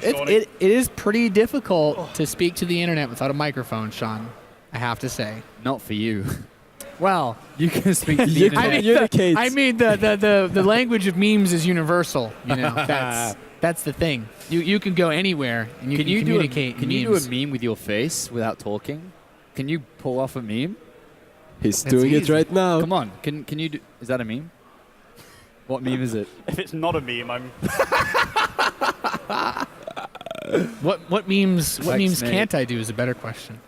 it is pretty difficult to speak to the internet without a microphone, Sean. I have to say. Not for you. Well, You can speak to the internet. I mean the language of memes is universal. You know, that's the thing. You can go anywhere and you can communicate. Can you do a meme with your face without talking? Can you pull off a meme? He's doing it right now. Come on. Can you do? Is that a meme? What meme is it? If it's not a meme, I'm. What memes Snake. can't I do is a better question.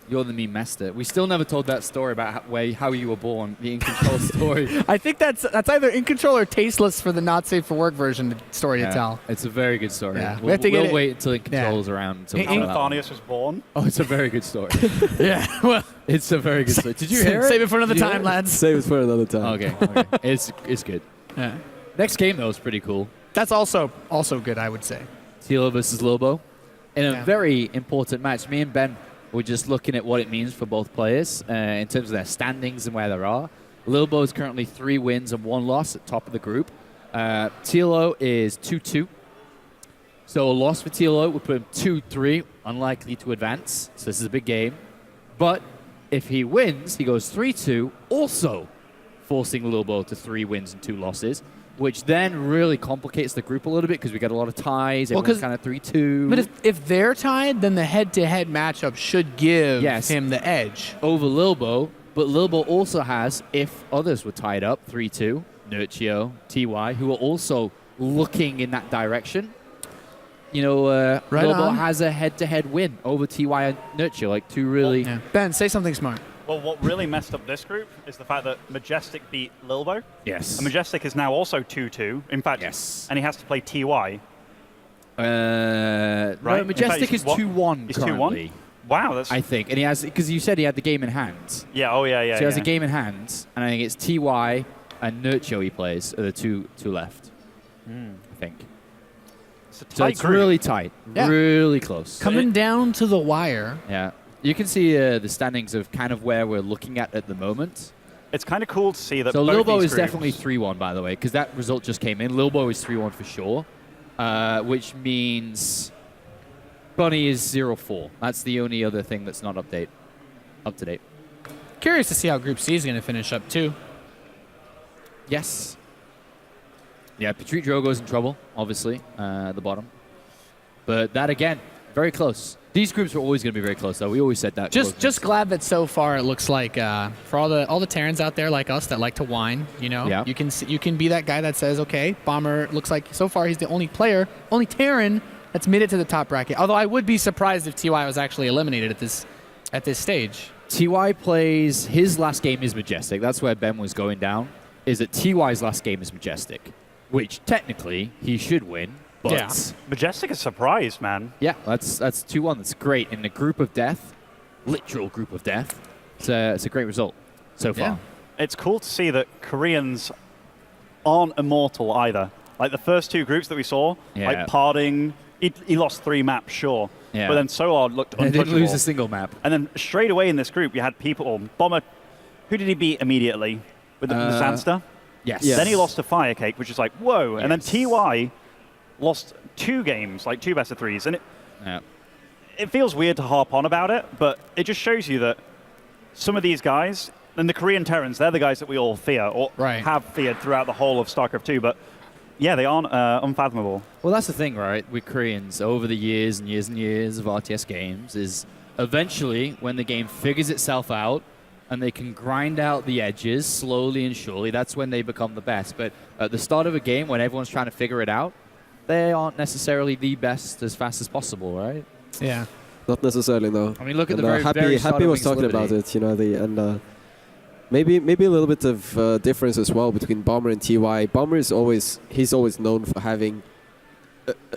You're the meme master. We still never told that story about how you were born, the In Control story. I think that's either In Control or Tasteless for the not safe for work version story to tell. It's a very good story. Yeah. We'll wait until In Control's around. How Nathanius was born. Oh, it's a very good story. Yeah, well, It's a very good story. Did you hear it? Save it for another Did you hear time, it? lads. Save it for another time. Okay. It's good. Yeah. Next game, though, is pretty cool. That's also good, I would say. TLO versus Lilbow. In a Yeah. very important match, me and Ben were just looking at what it means for both players in terms of their standings and where they are. Lilbow is currently 3 wins and 1 loss at top of the group. TLO is 2-2. So a loss for TLO would put him 2-3, unlikely to advance. So this is a big game. But if he wins, he goes 3-2, also forcing Lilbow to 3 wins and 2 losses, which then really complicates the group a little bit because we got a lot of ties. Everyone's kind of 3-2. But if they're tied, then the head-to-head matchup should give him the edge. Over Lilbow, but Lilbow also has, if others were tied up, 3-2, Nurchio, TY, who are also looking in that direction. You know, Lilbow has a head-to-head win over TY and Nurchio, like 2 really... Yeah. Ben, say something smart. Well, what really messed up this group is the fact that Majestic beat Lilbow. Yes. And Majestic is now also 2-2. In fact, and he has to play TY. Right? No, Majestic is 2-1 He's currently. 2-1? Wow, that's... I think. And he has... Because you said he had the game in hand. Yeah, oh yeah. So he has a game in hand, and I think it's TY and Nurchio he plays, are the two left, I think. So it's really tight, really close. Coming down to the wire. Yeah. You can see the standings of kind of where we're looking at the moment. It's kind of cool to see that so both Lilbow these is definitely 3-1, by the way, because that result just came in. Lilbow is 3-1 for sure, which means Bunny is 0-4. That's the only other thing that's not up to date. Curious to see how Group C is going to finish up, too. Yes. Yeah, Petrit Drogo's in trouble, obviously, at the bottom. But that, again, very close. These groups are always going to be very close, though. We always said that. Just glad that so far it looks like for all the Terrans out there like us that like to whine, you know, you can be that guy that says, okay, Bomber looks like so far he's the only Terran that's made it to the top bracket. Although I would be surprised if TY was actually eliminated at this stage. TY plays his last game is Majestic. That's where Ben was going down. Is that TY's last game is Majestic, which technically he should win. But Majestic is surprised, man. Yeah, that's 2-1. That's great in the group of death, literal group of death. It's a great result so far. Yeah. It's cool to see that Koreans aren't immortal either. Like the first 2 groups that we saw, like Parding, he lost 3 maps, sure. Yeah. But then Solar looked untouchable. He didn't lose a single map. And then straight away in this group, you had people, Bomber, who did he beat immediately? With the Zanster? Yes. Then he lost to Firecake, which is like, whoa. Yes. And then TY lost 2 games, like 2 best-of-3s. And it feels weird to harp on about it, but it just shows you that some of these guys, and the Korean Terrans, they're the guys that we all fear, or have feared throughout the whole of StarCraft 2, but yeah, they aren't unfathomable. Well, that's the thing, right, with Koreans over the years and years and years of RTS games, is eventually, when the game figures itself out, and they can grind out the edges slowly and surely, that's when they become the best. But at the start of a game, when everyone's trying to figure it out, they aren't necessarally the best as fast as possible, right? Yeah. Not necessarily, no. I mean, look at the very start Happy of was talking about it, you know, maybe a little bit of difference as well between Bomber and TY. Bomber is always known for having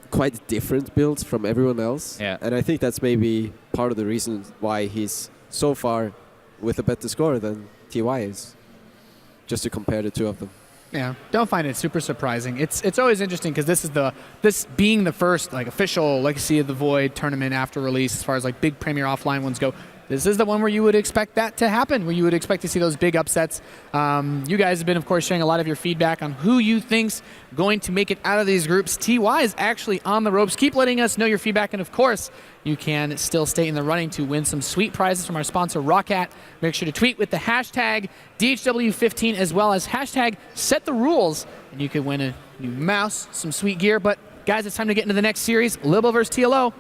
quite different builds from everyone else. Yeah. And I think that's maybe part of the reason why he's so far with a better score than TY is, just to compare the 2 of them. Yeah, don't find it super surprising. It's always interesting because this being the first like official Legacy of the Void tournament after release, as far as like big Premier Offline ones go. this is the one where you would expect that to happen, where you would expect to see those big upsets. You guys have been, of course, sharing a lot of your feedback on who you think's going to make it out of these groups. TY is actually on the ropes. Keep letting us know your feedback, and of course, you can still stay in the running to win some sweet prizes from our sponsor, ROCCAT. Make sure to tweet with the hashtag DHW15 as well as hashtag SetTheRules, and you could win a new mouse, some sweet gear. But guys, it's time to get into the next series, Lilbow versus TLO.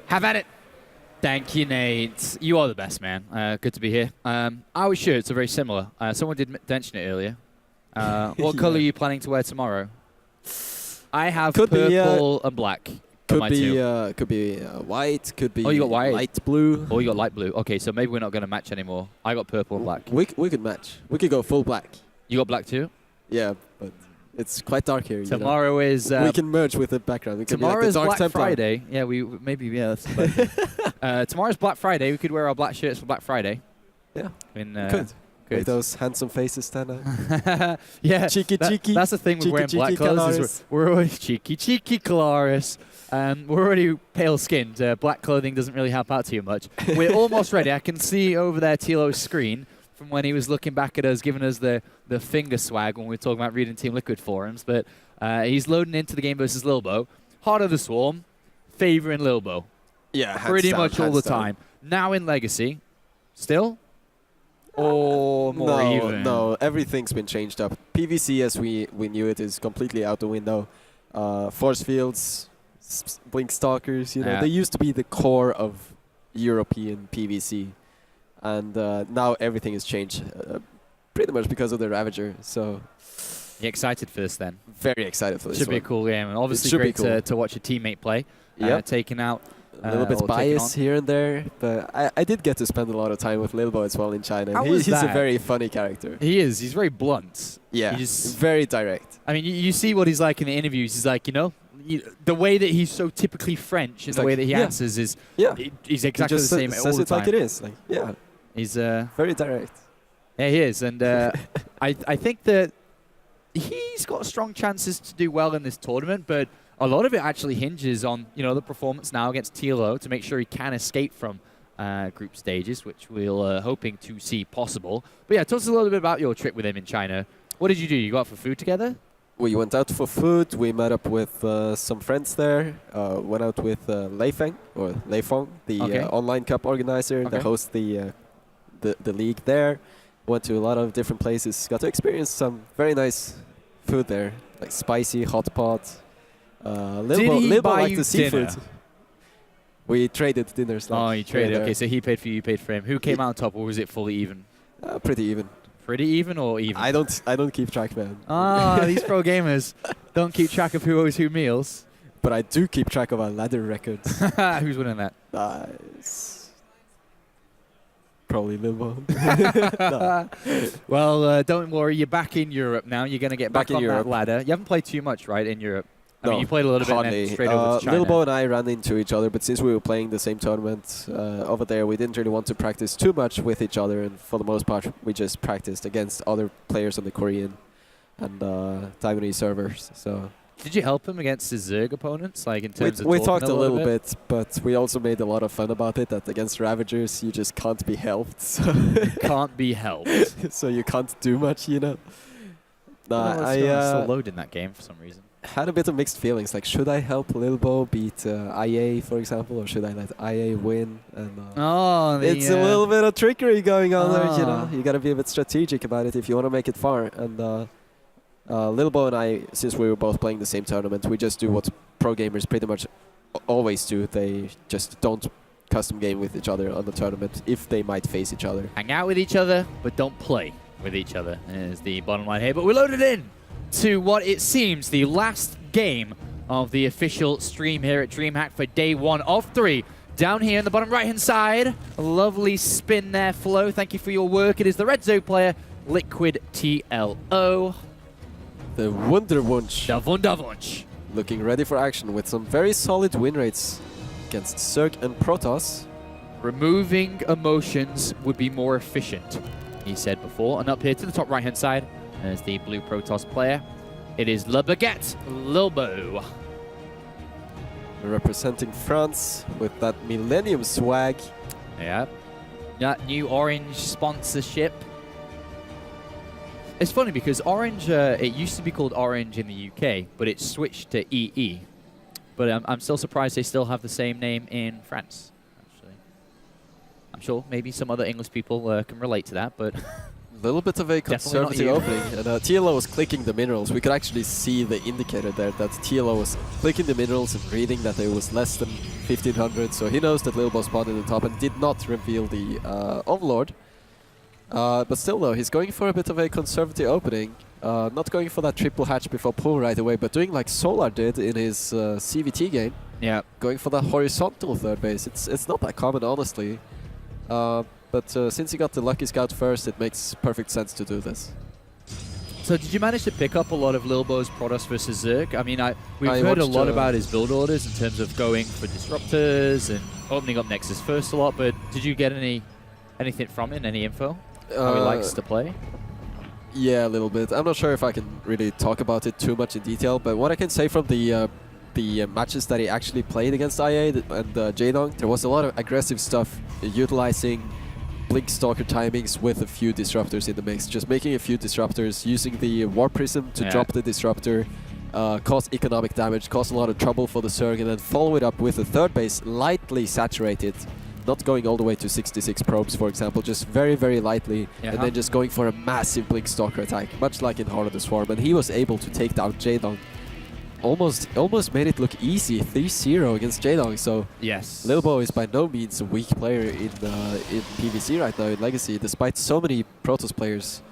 Have at it. Thank you, Nate. You are the best, man. Good to be here. Our shirts are very similar. Someone did mention it earlier. What color are you planning to wear tomorrow? I have purple and black. Could be white. Could be you got white. Light blue. Oh, you got light blue. Okay, so maybe we're not going to match anymore. I got purple and black. We could match. We could go full black. You got black too? Yeah, but it's quite dark here. Tomorrow is... we can merge with the background. We tomorrow is Black Templar. Friday. Yeah, that's tomorrow's Black Friday. We could wear our black shirts for Black Friday. Yeah, could. Make those handsome faces stand out. Yeah, cheeky. That's the thing with wearing black clothes. We're always cheeky, Claris. We're already pale-skinned. Black clothing doesn't really help out too much. We're almost ready. I can see over there TLO's screen from when he was looking back at us, giving us the finger swag when we were talking about reading Team Liquid forums. But he's loading into the game versus Lilbow. Heart of the Swarm, favouring Lilbow. Yeah, pretty much all the time. Now in Legacy, still? Or more even? No, everything's been changed up. PvC, as we knew it, is completely out the window. Force fields, Blink Stalkers, they used to be the core of European PvC. And now everything has changed, pretty much because of the Ravager. So, you excited for this then? Very excited for this. Should be a cool game, and obviously great to watch a teammate play. Taking out a little bit biased here and there, but I did get to spend a lot of time with Lilbow as well in China. He's a very funny character. He is. He's very blunt. Yeah, he's very direct. I mean, you see what he's like in the interviews. He's like, the way that he's so typically French and the way that he answers is he's exactly the same all the time. Says it like it is. He's very direct. Yeah, he is, and I think that he's got strong chances to do well in this tournament, but a lot of it actually hinges on the performance now against TLO to make sure he can escape from group stages, which we're hoping to see possible. But yeah, tell us a little bit about your trip with him in China. What did you do? You go out for food together? We went out for food. We met up with some friends there. Went out with Leifeng, the online cup organizer that hosts the league there. Went to a lot of different places. Got to experience some very nice food there, like spicy hot pot. Lilbow liked the seafood. We traded dinners. Oh, you traded. Okay, so he paid for you, you paid for him. Who came out on top, or was it fully even? Pretty even. Pretty even or even? I don't keep track, man. These pro gamers don't keep track of who owes who meals. But I do keep track of our ladder records. Who's winning that? Probably Lilbow. Well, don't worry. You're back in Europe now. You're going to get back on that ladder. You haven't played too much, right, in Europe? I mean, you played a little bit and then straight over to China. Lilbow and I ran into each other, but since we were playing the same tournament over there, we didn't really want to practice too much with each other, and for the most part, we just practiced against other players on the Korean and Taiwanese servers. So, did you help him against his Zerg opponents, like in terms of we talked a little bit, but we also made a lot of fun about it, that against Ravagers, you just can't be helped. So can't be helped. So you can't do much, I still load in that game for some reason. Had a bit of mixed feelings, like should I help Lilbow beat IA, for example, or should I let IA win? And it's a little bit of trickery going on there, You got to be a bit strategic about it if you want to make it far. And Lilbow and I, since we were both playing the same tournament, we just do what pro gamers pretty much always do. They just don't custom game with each other on the tournament if they might face each other. Hang out with each other, but don't play with each other is the bottom line here. But we're loaded in to what it seems the last game of the official stream here at DreamHack for day 1 of 3. Down here in the bottom right-hand side, a lovely spin there, Flo. Thank you for your work. It is the Red Zone player, Liquid TLO. The Wunderwunsch. The Wunderwunsch. Looking ready for action with some very solid win rates against Zerg and Protoss. Removing emotions would be more efficient, he said before. And up here to the top right-hand side, there's the blue Protoss player. It is Le Baguette Lilbow. Representing France with that Millennium swag. Yeah. Yeah, new Orange sponsorship. It's funny because Orange, it used to be called Orange in the UK, but it switched to EE. But I'm still surprised they still have the same name in France, actually. I'm sure maybe some other English people can relate to that, but... A little bit of a conservative opening. And TLO was clicking the minerals. We could actually see the indicator there that TLO was clicking the minerals and reading that it was less than 1500. So he knows that Lilbow spawned in the top and did not reveal the Overlord. But still though, he's going for a bit of a conservative opening. Not going for that triple hatch before pull right away, but doing like Solar did in his CVT game. Yeah. Going for that horizontal third base. It's not that common, honestly. But since he got the Lucky Scout first, it makes perfect sense to do this. So did you manage to pick up a lot of Lilbow's Protoss versus Zerg? I mean, we've heard a lot about his build orders in terms of going for disruptors and opening up Nexus first a lot, but did you get anything from him, any info? How he likes to play? Yeah, a little bit. I'm not sure if I can really talk about it too much in detail, but what I can say from the matches that he actually played against IA and Jaedong, there was a lot of aggressive stuff, utilizing Blink Stalker timings with a few disruptors in the mix. Just making a few disruptors, using the War Prism to drop the disruptor, cause economic damage, cause a lot of trouble for the Zerg, and then follow it up with a third base lightly saturated. Not going all the way to 66 probes, for example, just very, very lightly, and then just going for a massive Blink Stalker attack, much like in Heart of the Swarm. And he was able to take down Jaedong. Almost made it look easy, 3-0 against Jaedong. So yes, Lilbow is by no means a weak player in PvC right now in Legacy, despite so many Protoss players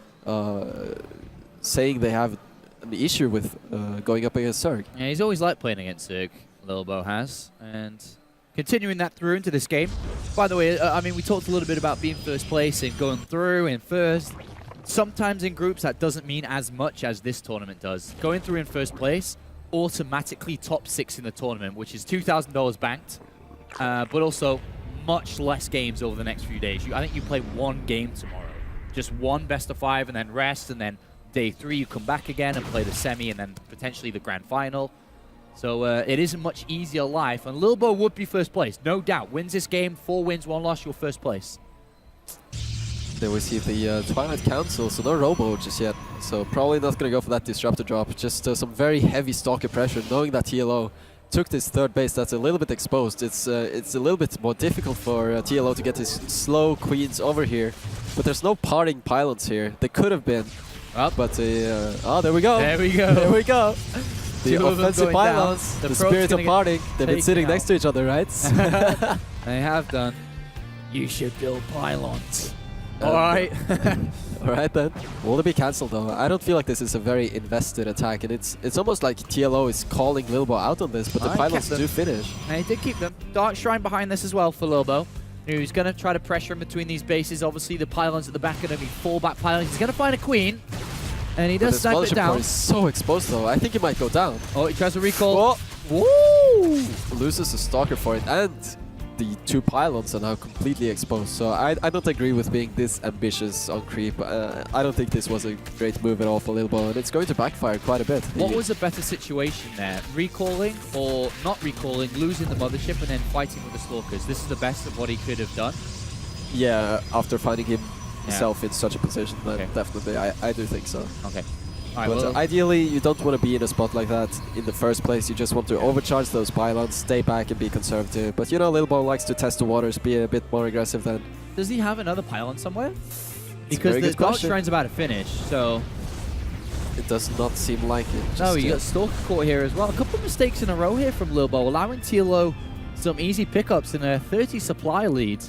saying they have an issue with going up against Zerg. Yeah, he's always liked playing against Zerg, Lilbow has, and continuing that through into this game. By the way, I mean, we talked a little bit about being first place and going through in first. Sometimes in groups that doesn't mean as much as this tournament does. Going through in first place automatically top 6 in the tournament, which is $2,000 banked, but also much less games over the next few days. I think you play one game tomorrow, just one best of 5 and then rest, and then day 3 you come back again and play the semi and then potentially the grand final. So it is a much easier life, and Lilbow would be first place, no doubt. Wins this game, 4 wins, 1 loss, you're first place. Then we see the Twilight Council, so no Robo just yet. So probably not going to go for that Disruptor drop. Just some very heavy Stalker pressure, knowing that TLO took this third base that's a little bit exposed. It's a little bit more difficult for TLO to get his slow Queens over here. But there's no parting pylons here. They could have been. But oh, there we go. There we go. There we go. The offensive pylons, the spirit of parting. They've been sitting next to each other, right? They have done. You should build pylons. Alright. Alright then. Will it be cancelled though? I don't feel like this is a very invested attack, and it's almost like TLO is calling Lilbow out on this, but the pylons do finish. And he did keep them. Dark Shrine behind this as well for Lilbow, who's going to try to pressure him between these bases. Obviously the pylons at the back are going to be fallback pylons. He's going to find a queen, and he does snipe it down. He's so exposed though. I think he might go down. Oh, he tries to recall. Woo! Loses a Stalker for it, and the 2 pylons are now completely exposed. So I don't agree with being this ambitious on creep. I don't think this was a great move at all for Lilbow, and it's going to backfire quite a bit. What was a better situation there? Recalling or not recalling, losing the mothership, and then fighting with the Stalkers? This is the best of what he could have done? Yeah, after finding himself in such a position, then definitely, I do think so. Okay. Right, but ideally, you don't want to be in a spot like that in the first place. You just want to overcharge those pylons, stay back and be conservative. But you know, Lilbow likes to test the waters, be a bit more aggressive then. Does he have another pylon somewhere? Because the Dark Shrine's about to finish, so... It does not seem like it. No, you got Stalker caught here as well. A couple of mistakes in a row here from Lilbow, allowing TLO some easy pickups in a 30 supply lead.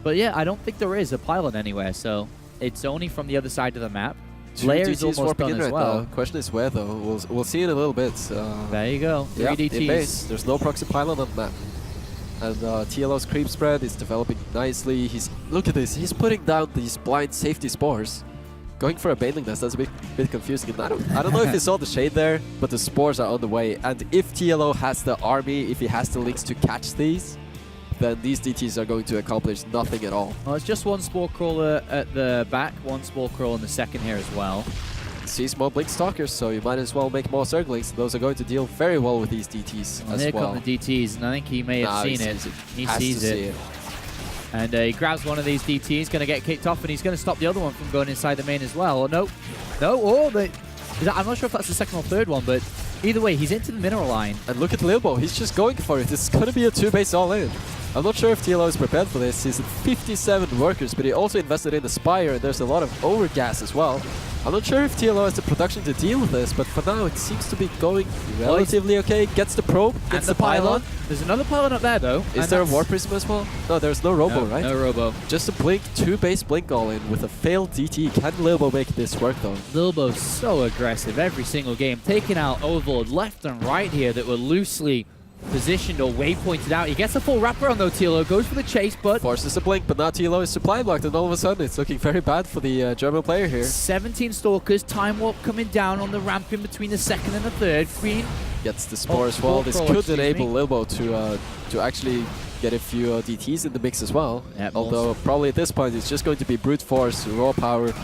But yeah, I don't think there is a pylon anywhere, so it's only from the other side of the map. Layer is almost done as well. Question is where though. We'll see in a little bit. There you go. 3 DTs. In base. There's no proxy pylon on the map. And TLO's creep spread is developing nicely. Look at this. He's putting down these blind safety spores. Going for a Baneling Nest, that's a bit confusing. And I don't know if you saw the shade there, but the spores are on the way. And if TLO has the army, if he has the links to catch these, then these DTs are going to accomplish nothing at all. Well, it's just 1 Spore Crawler at the back, 1 Spore Crawler in the second here as well. Sees more Blink Stalkers, so you might as well make more Zerglings. Those are going to deal very well with these DTs as well. Here come the DTs, and I think he may have seen it. He sees it. And he grabs one of these DTs, going to get kicked off, and he's going to stop the other one from going inside the main as well. Or no. I'm not sure if that's the second or third one, but either way, he's into the mineral line. And look at Lilbow, he's just going for it. It's going to be a 2-base all-in. I'm not sure if TLO is prepared for this. He's at 57 workers, but he also invested in the Spire, and there's a lot of overgas as well. I'm not sure if TLO has the production to deal with this, but for now it seems to be going relatively okay. Gets the probe, gets the pylon. There's another pylon up there, though. Is there a War Prism as well? No, there's no Robo, right? No Robo. Just a Blink, 2-base Blink all-in with a failed DT. Can Lilbow make this work, though? Lilbow's so aggressive every single game, taking out Overlord left and right here that were loosely positioned or waypointed out. He gets a full wrapper on though, TLO goes for the chase, but forces a blink, but now TLO is supply blocked, and all of a sudden it's looking very bad for the German player here. 17 Stalkers, Time Warp coming down on the ramp in between the second and the third. Queen gets the Spore as well. This could enable Lilbow to actually get a few DTs in the mix as well. Yep, although probably at this point it's just going to be brute force, raw power.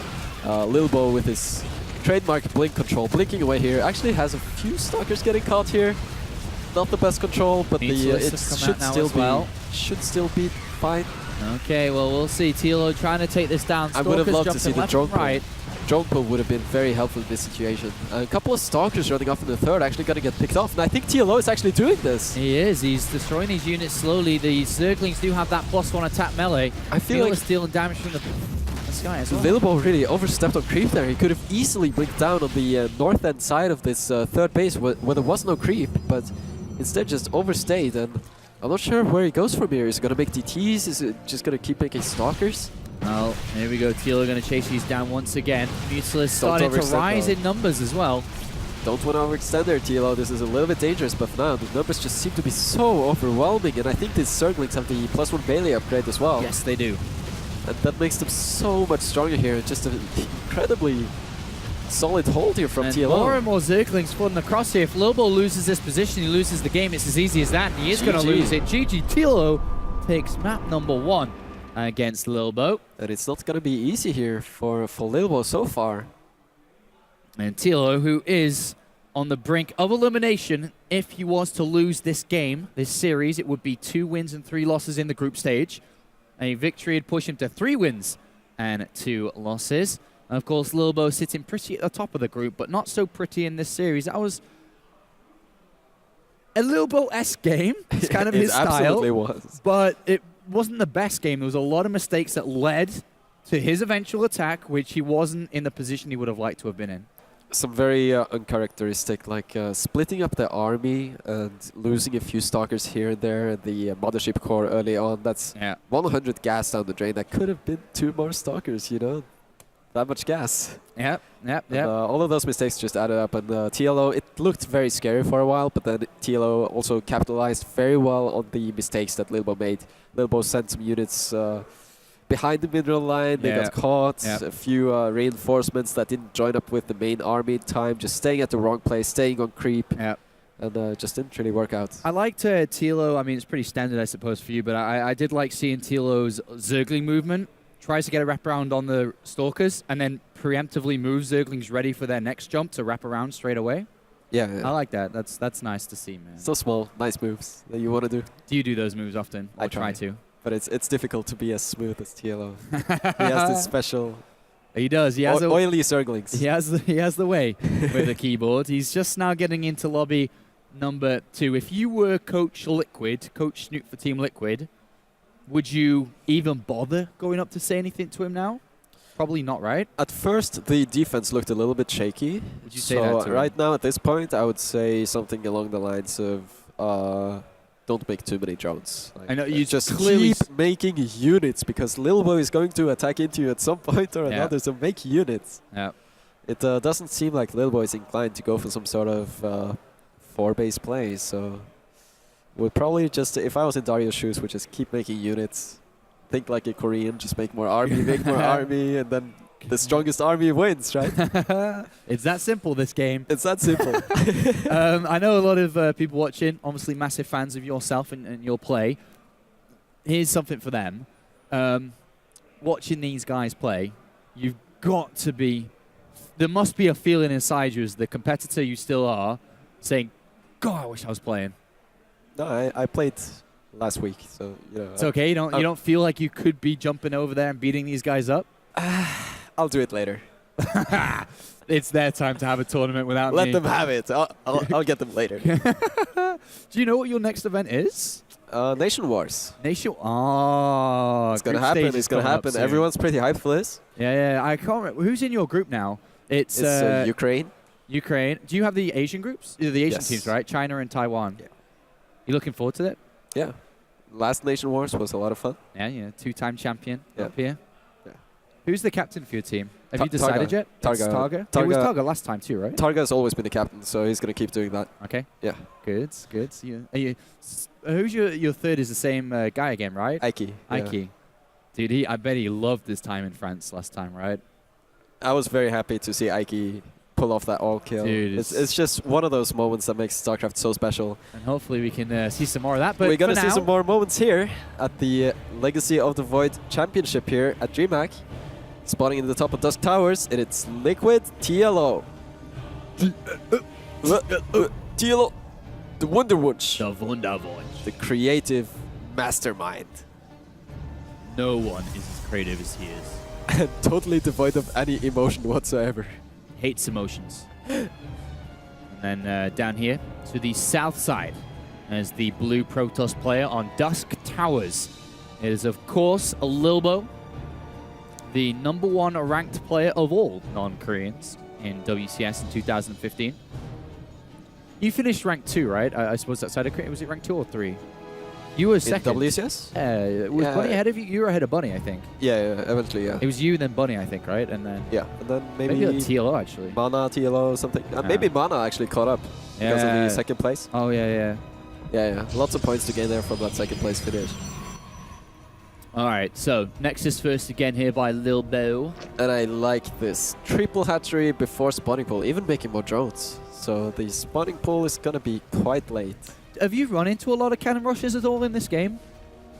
Lilbow with his trademark blink control, blinking away here. Actually has a few Stalkers getting caught here. Not the best control, but it should still be fine. Okay, well, we'll see. TLO trying to take this down. I would have loved to see the drone pull. Drone pull would have been very helpful in this situation. A couple of Stalkers running off in the third, actually going to get picked off. And I think TLO is actually doing this. He is. He's destroying these units slowly. The Zerglings do have that +1 attack melee. I feel like stealing damage from the sky as well. Lilbow really overstepped on creep there. He could have easily blinked down on the north end side of this third base where there was no creep, but instead just overstayed, and I'm not sure where he goes from here. Is he going to make DTs? Is it just going to keep making Stalkers? Well, here we go. TLO going to chase these down once again. Mutilus starting to rise in numbers as well. Don't want to overextend there, TLO. This is a little bit dangerous, but for now, the numbers just seem to be so overwhelming, and I think these Zerglings have the +1 melee upgrade as well. Yes, they do. And that makes them so much stronger here. Just an incredibly solid hold here from TLO. More and more Zerglings flooding across here. If Lilbow loses this position, he loses the game. It's as easy as that, and he is going to lose it. GG. TLO takes map number 1 against Lilbow. And it's not going to be easy here for Lilbow so far. And TLO, who is on the brink of elimination, if he was to lose this game, this series, it would be 2 wins and 3 losses in the group stage. A victory would push him to 3 wins and 2 losses. And of course, Lilbow sitting pretty at the top of the group, but not so pretty in this series. That was a Lilbow-esque game. It's kind of his style. It absolutely was. But it wasn't the best game. There was a lot of mistakes that led to his eventual attack, which he wasn't in the position he would have liked to have been in. Some very uncharacteristic, like splitting up the army and losing a few Stalkers here and there at the Mothership core early on. That's 100 gas down the drain. That could have been 2 more Stalkers, you know? That much gas. Yep. All of those mistakes just added up, and TLO, it looked very scary for a while, but then TLO also capitalized very well on the mistakes that Lilbow made. Lilbow sent some units behind the mineral line, they got caught, a few reinforcements that didn't join up with the main army in time, just staying at the wrong place, staying on creep, and just didn't really work out. I liked TLO, I mean, it's pretty standard, I suppose, for you, but I did like seeing TLO's Zergling movement. Tries to get a wraparound on the Stalkers, and then preemptively moves Zerglings ready for their next jump to wrap around straight away. Yeah. I like that. That's nice to see, man. So small, nice moves that you want to do. Do you do those moves often? I try to. But it's difficult to be as smooth as TLO. He has this special... He does. He has oily Zerglings. He has the way with the keyboard. He's just now getting into lobby number 2. If you were Coach Liquid, Coach Snoop for Team Liquid, would you even bother going up to say anything to him now? Probably not, right? At first, the defense looked a little bit shaky. Would you say that to right him? now, at this point, I would say something along the lines of don't make too many drones. Like, I know you just keep making units, because Lilbow is going to attack into you at some point or another, so make units. Yeah. It doesn't seem like Lilbow is inclined to go for some sort of 4-base play, so... Would probably just, if I was in Dario's shoes, would just keep making units. Think like a Korean, just make more army, and then the strongest army wins, right? It's that simple, this game. It's that simple. I know a lot of people watching, obviously massive fans of yourself and your play. Here's something for them. Watching these guys play, you've got to be... There must be a feeling inside you as the competitor you still are, saying, God, I wish I was playing. No, I played last week. So it's okay. You don't feel like you could be jumping over there and beating these guys up. I'll do it later. It's their time to have a tournament without me. Let them have it. I'll get them later. Do you know what your next event is? Nation Wars. It's gonna happen. It's gonna happen. Everyone's pretty hyped for this. Yeah. I can't remember who's in your group now. It's Ukraine. Ukraine. Do you have the Asian groups? The Asian teams, right? China and Taiwan. Yeah. You looking forward to it? Yeah. Last Nation Wars was a lot of fun. Yeah. 2-time champion up here. Yeah. Who's the captain for your team? Have you decided yet? Targa. It was Targa last time too, right? Targa's always been the captain, so he's going to keep doing that. Okay. Yeah. Good. Who's your third is the same guy again, right? Ike. Ike. Dude, I bet he loved his time in France last time, right? I was very happy to see Ike pull off that all kill. Dude, it's just one of those moments that makes StarCraft so special. And hopefully we can see some more of that. But we're going to see some more moments here at the Legacy of the Void Championship here at DreamHack. Spawning in the top of Dusk Towers, and it's Liquid TLO. TLO, the Wonder Wunsch. The Wunderwunsch. The creative mastermind. No one is as creative as he is. And totally devoid of any emotion whatsoever. Hates emotions. And then down here to the south side as the blue Protoss player on Dusk Towers. It is, of course, a Lilbow, the #1 ranked player of all non-Koreans in WCS in 2015. You finished rank 2, right? I suppose outside of Korea. Was it rank 2 or 3? You were second. In WCS? Was Bunny ahead of you? You were ahead of Bunny, I think. Yeah, eventually, yeah. It was you, then Bunny, I think, right? And then and then maybe TLO, actually. Mana, TLO, or something. Maybe Mana actually caught up because of the second place. Oh, yeah. Yeah. Lots of points to gain there from that second place finish. All right, so Nexus first again here by Lilbow. And I like this. Triple hatchery before spawning pool, even making more drones. So the spawning pool is going to be quite late. Have you run into a lot of cannon rushes at all in this game?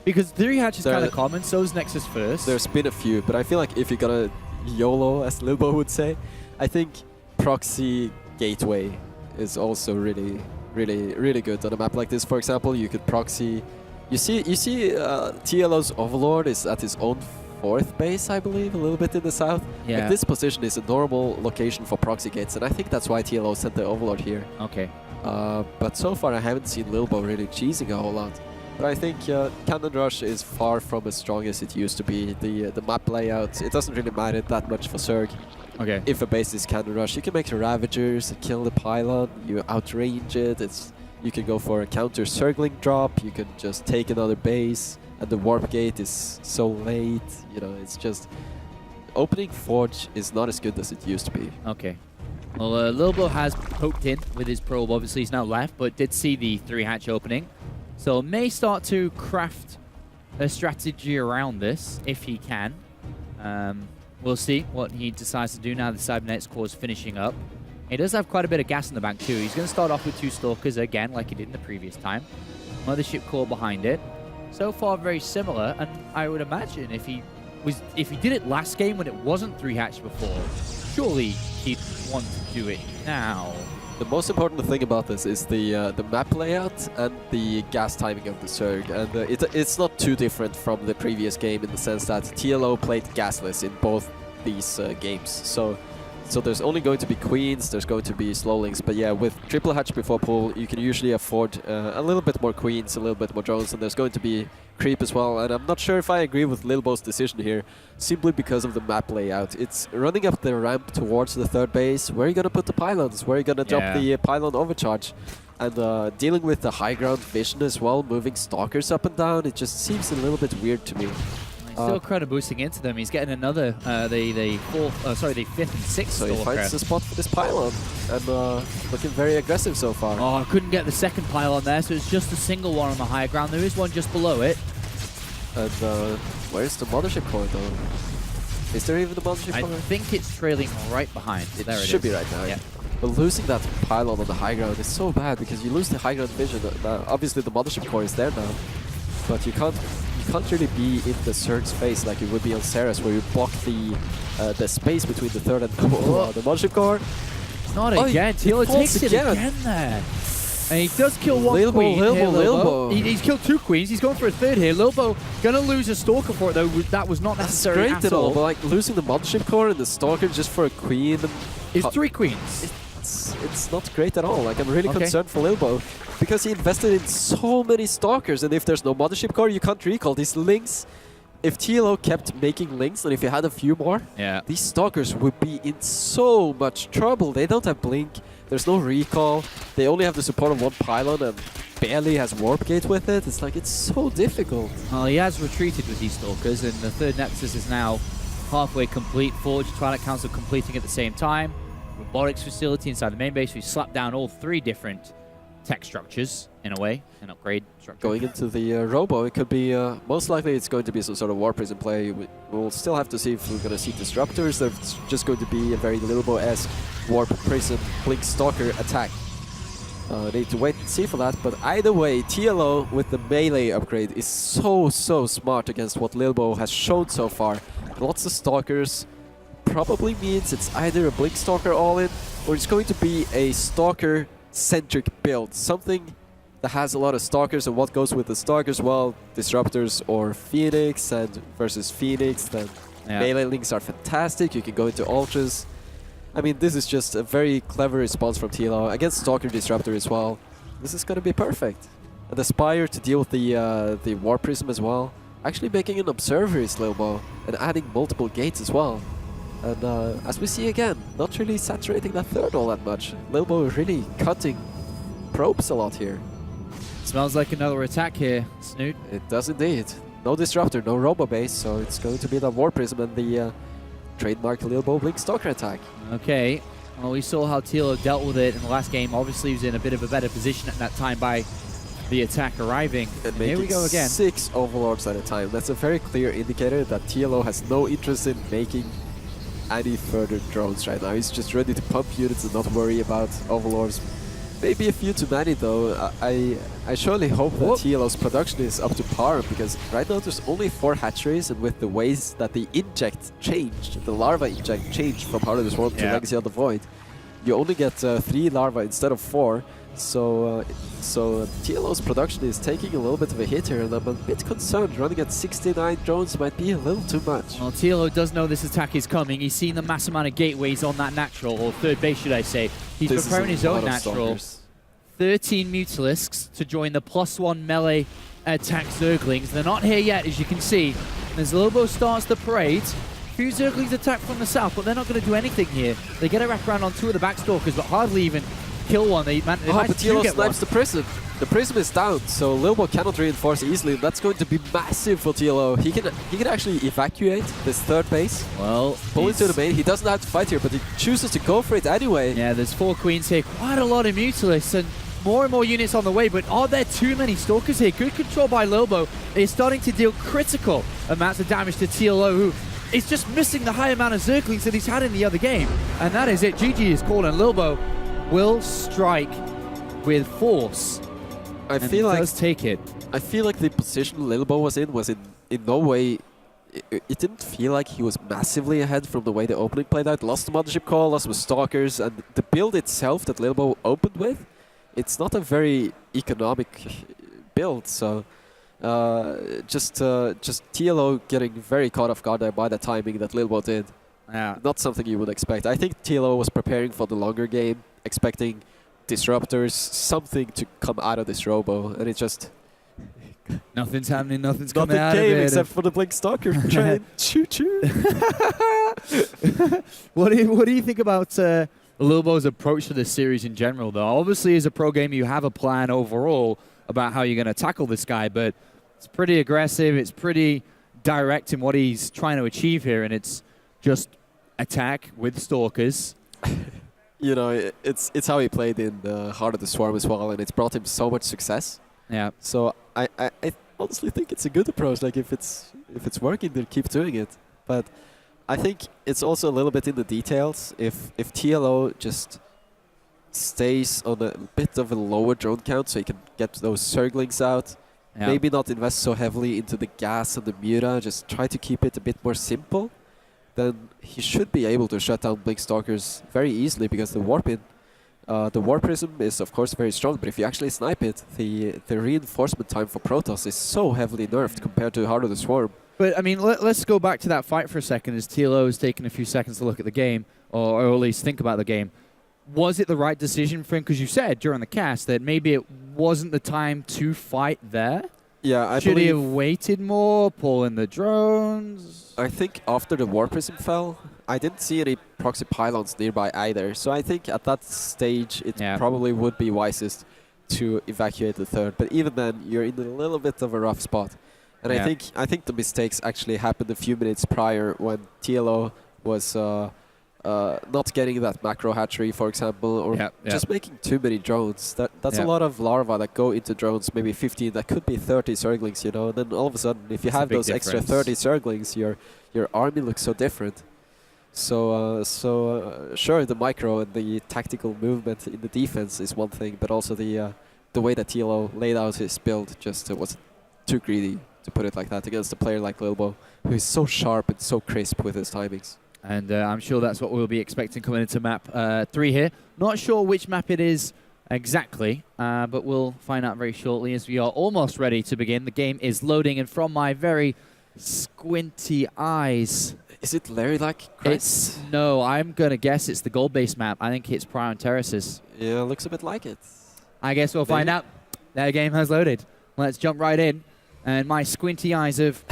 Because 3 hatch is kind of common, so is Nexus first. There's been a few, but I feel like if you're going to YOLO, as Lilbow would say, I think proxy gateway is also really, really good on a map like this. For example, you could proxy... You see, TLO's Overlord is at his own 4th base, I believe, a little bit in the south. Yeah. Like this position is a normal location for proxy gates, and I think that's why TLO sent the Overlord here. Okay. But so far I haven't seen Lilbow really cheesing a whole lot. But I think Cannon Rush is far from as strong as it used to be. The map layout, it doesn't really matter that much for Zerg. Okay. If a base is Cannon Rush, you can make the Ravagers, kill the pylon, you outrange it. You can go for a counter circling drop, you can just take another base, and the warp gate is so late, it's just... Opening Forge is not as good as it used to be. Okay. Well, Lilbow has poked in with his probe, obviously he's now left, but did see the 3 hatch opening. So may start to craft a strategy around this, if he can. We'll see what he decides to do now the Cybernetics core is finishing up. He does have quite a bit of gas in the bank too. He's going to start off with 2 Stalkers again, like he did in the previous time. Mothership core behind it. So far, very similar, and I would imagine if he did it last game when it wasn't 3 hatch before, surely he'd want to do it now. The most important thing about this is the map layout and the gas timing of the Zerg, and it's not too different from the previous game in the sense that TLO played gasless in both these games. So there's only going to be queens, there's going to be slowlings, but yeah, with triple hatch before pool, you can usually afford a little bit more queens, a little bit more drones, and there's going to be creep as well. And I'm not sure if I agree with Lilbow's decision here, simply because of the map layout. It's running up the ramp towards the 3rd base. Where are you going to put the pylons? Where are you going to drop the pylon overcharge? And dealing with the high ground vision as well, moving stalkers up and down, it just seems a little bit weird to me. Still kind of boosting into them. He's getting another, the 5th and 6th. So he finds the spot for this pylon, and looking very aggressive so far. Oh, I couldn't get the second pylon there, so it's just a single one on the higher ground. There is one just below it. And where's the mothership core though? Is there even the mothership core? I think it's trailing right behind. There it should be right now. Yeah. But losing that pylon on the high ground is so bad because you lose the high ground vision. Obviously the mothership core is there now, but you can't really be in the Zerg's face like you would be on Ceres, where you block the space between the 3rd and the mothership core. Not again. TLO takes it again there. And he does kill one Lilbow, queen. Lilbow. He's killed 2 queens. He's going for a 3rd here. Lilbow gonna lose a Stalker for it, though. That was not necessary great at all. But like losing the Mothership Core and the Stalker just for a queen. It's 3 queens. It's not great at all. Like, I'm really concerned for Lilbow because he invested in so many Stalkers, and if there's no Mothership Core, you can't recall these links. If TLO kept making links, and if you had a few more, these Stalkers would be in so much trouble. They don't have Blink, there's no recall, they only have the support of 1 pylon and barely has Warp Gate with it. It's like, it's so difficult. Well, he has retreated with these Stalkers, and the 3rd Nexus is now halfway complete. Forge, Twilight Council completing at the same time. Robotics facility inside the main base. We slapped down all 3 different tech structures, in a way, an upgrade structure. Going into the Robo, it could be, most likely it's going to be some sort of Warp Prism play. We'll still have to see if we're going to see Disruptors. There's just going to be a very Lilbow-esque Warp Prism Blink Stalker attack. Need to wait and see for that, but either way, TLO with the melee upgrade is so smart against what Lilbow has shown so far. Lots of Stalkers probably means it's either a Blink Stalker all-in, or it's going to be a Stalker-centric build. Something that has a lot of Stalkers, and what goes with the Stalkers? Well, Disruptors or Phoenix, and versus Phoenix, then melee links are fantastic. You can go into Ultras. I mean, this is just a very clever response from TLO against Stalker Disruptor as well. This is going to be perfect. And the Spire to deal with the Warp Prism as well. Actually making an Observer is Lilbow, and adding multiple gates as well. And as we see again, not really saturating that 3rd all that much. Lilbow really cutting probes a lot here. Smells like another attack here, Snoot. It does indeed. No Disruptor, no Robo base, so it's going to be the War Prism and the trademark Lilbow Blink Stalker attack. Okay, well, we saw how TLO dealt with it in the last game. Obviously, he was in a bit of a better position at that time by the attack arriving. And here we go again. 6 Overlords at a time. That's a very clear indicator that TLO has no interest in making any further drones right now. He's just ready to pump units and not worry about Overlords. Maybe a few too many though. I surely hope that TLO's production is up to par, because right now there's only 4 hatcheries, and with the ways that the inject changed, the larva inject changed from Heart of the Swarm to Legacy of the Void, you only get 3 larva instead of 4. So TLO's production is taking a little bit of a hit here, and I'm a bit concerned. Running at 69 drones might be a little too much. Well, TLO does know this attack is coming. He's seen the mass amount of gateways on that natural, or 3rd base, should I say. He's preparing his own natural. 13 Mutalisks to join the +1 melee attack Zerglings. They're not here yet, as you can see. And as Lilbow starts the parade, few Zerglings attack from the south, but they're not going to do anything here. They get a wrap around on 2 of the backstalkers, but hardly even kill one. They but TLO snipes the Prism. The Prism is down, so Lilbow cannot reinforce easily. That's going to be massive for TLO. He can actually evacuate this 3rd base. Well, pull into the main. He doesn't have to fight here, but he chooses to go for it anyway. Yeah, there's 4 queens here. Quite a lot of Mutalisks, and more and more units on the way, but are there too many Stalkers here? Good control by Lilbow. Is starting to deal critical amounts of damage to TLO, who is just missing the high amount of Zerglings that he's had in the other game. And that is it. GG is called, and Lilbow will strike with force. I feel like take it. I feel like the position Lilbow was in no way. It didn't feel like he was massively ahead from the way the opening played out. Lost the Mothership Call, lost with Stalkers, and the build itself that Lilbow opened with, it's not a very economic build. So just TLO getting very caught off guard there by the timing that Lilbow did. Yeah. Not something you would expect. I think TLO was preparing for the longer game, expecting Disruptors, something to come out of this Robo, and it just... Nothing's happening, nothing's coming out Nothing of came it. except for the Blink Stalker train. Choo-choo. What do you think about Lilbow's approach to this series in general, though? Obviously, as a pro gamer, you have a plan overall about how you're going to tackle this guy, but it's pretty aggressive, it's pretty direct in what he's trying to achieve here, and it's just attack with Stalkers. You know, it's how he played in the Heart of the Swarm as well, and it's brought him so much success. Yeah. So I honestly think it's a good approach. Like, if it's working, then keep doing it. But I think it's also a little bit in the details. If TLO just stays on a bit of a lower drone count, so he can get those Zerglings out, maybe not invest so heavily into the gas and the Muta, just try to keep it a bit more simple, then he should be able to shut down Blink Stalkers very easily, because the Warp-in The War Prism is of course very strong, but if you actually snipe it, the reinforcement time for Protoss is so heavily nerfed compared to Heart of the Swarm. But I mean, let's go back to that fight for a second as TLO has taken a few seconds to look at the game, or at least think about the game. Was it the right decision for him? Because you said during the cast that maybe it wasn't the time to fight there. Yeah, I Should he believe... have waited more, pull in the drones? I think after the War Prism fell, I didn't see any proxy pylons nearby either. So I think at that stage, it probably would be wisest to evacuate the third. But even then, you're in a little bit of a rough spot. And I think the mistakes actually happened a few minutes prior when TLO was not getting that macro hatchery, for example, or just making too many drones. That's a lot of larvae that go into drones, maybe 15, that could be 30 Zerglings, you know. And then all of a sudden, if you have those extra 30 Zerglings, your army looks so different. So sure, the micro and the tactical movement in the defense is one thing, but also the way that TLO laid out his build just was too greedy, to put it like that, against a player like Lilbow, who is so sharp and so crisp with his timings. And I'm sure that's what we'll be expecting coming into map 3 here. Not sure which map it is exactly, but we'll find out very shortly as we are almost ready to begin. The game is loading, and from my very squinty eyes... Is it Larry-like? No, I'm going to guess it's the gold-based map. I think it's Prion Terraces. Yeah, looks a bit like it. I guess we'll find out. That game has loaded. Let's jump right in. And my squinty eyes have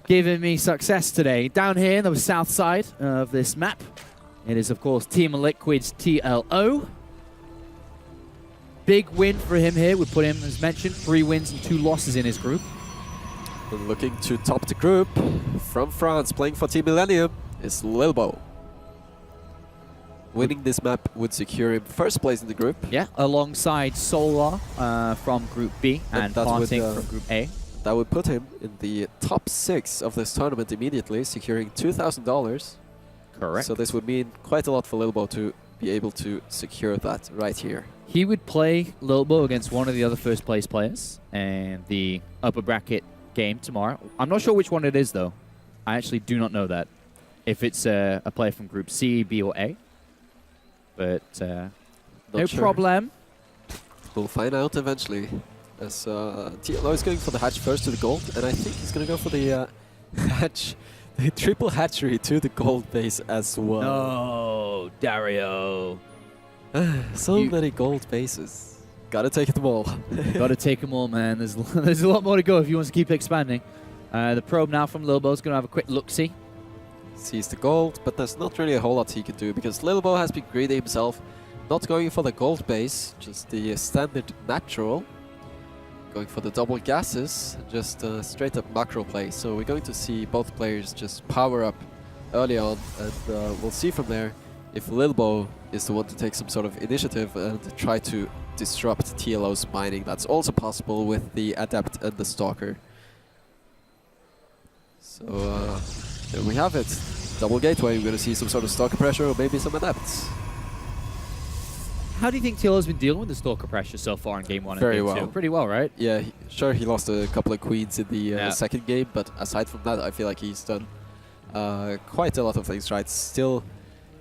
given me success today. Down here in the south side of this map, it is, of course, Team Liquid's TLO. Big win for him here. We put him, as mentioned, 3 wins and 2 losses in his group. Looking to top the group from France, playing for Team Millennium, is Lilbow. Winning this map would secure him first place in the group. Yeah, alongside Solar from Group B and Parting from Group A. That would put him in the top 6 of this tournament immediately, securing $2,000. Correct. So this would mean quite a lot for Lilbow to be able to secure that right here. He would play Lilbow against one of the other first place players in the upper bracket game tomorrow. I'm not sure which one it is, though. I actually do not know that. If it's a player from Group C, B, or A. But no problem. We'll find out eventually. As TLO is going for the hatch first to the gold, and I think he's going to go for the hatch, the triple hatchery to the gold base as well. No, Dario. So many gold bases. Gotta take them all. Gotta take them all, man. There's a lot more to go if he wants to keep expanding. The probe now from Lilbow is going to have a quick look-see. Sees the gold, but there's not really a whole lot he can do because Lilbow has been greedy himself, not going for the gold base, just the standard natural, going for the double gases, just straight up macro play. So we're going to see both players just power up early on, and we'll see from there if Lilbow is the one to take some sort of initiative and try to disrupt TLO's mining. That's also possible with the Adept and the Stalker. So there we have it. Double gateway. We're going to see some sort of Stalker pressure or maybe some Adepts. How do you think TLO's been dealing with the Stalker pressure so far in Game 1 and Very Game 2? Pretty well, right? Yeah, sure, he lost a couple of queens in the second game, but aside from that, I feel like he's done quite a lot of things right. Still,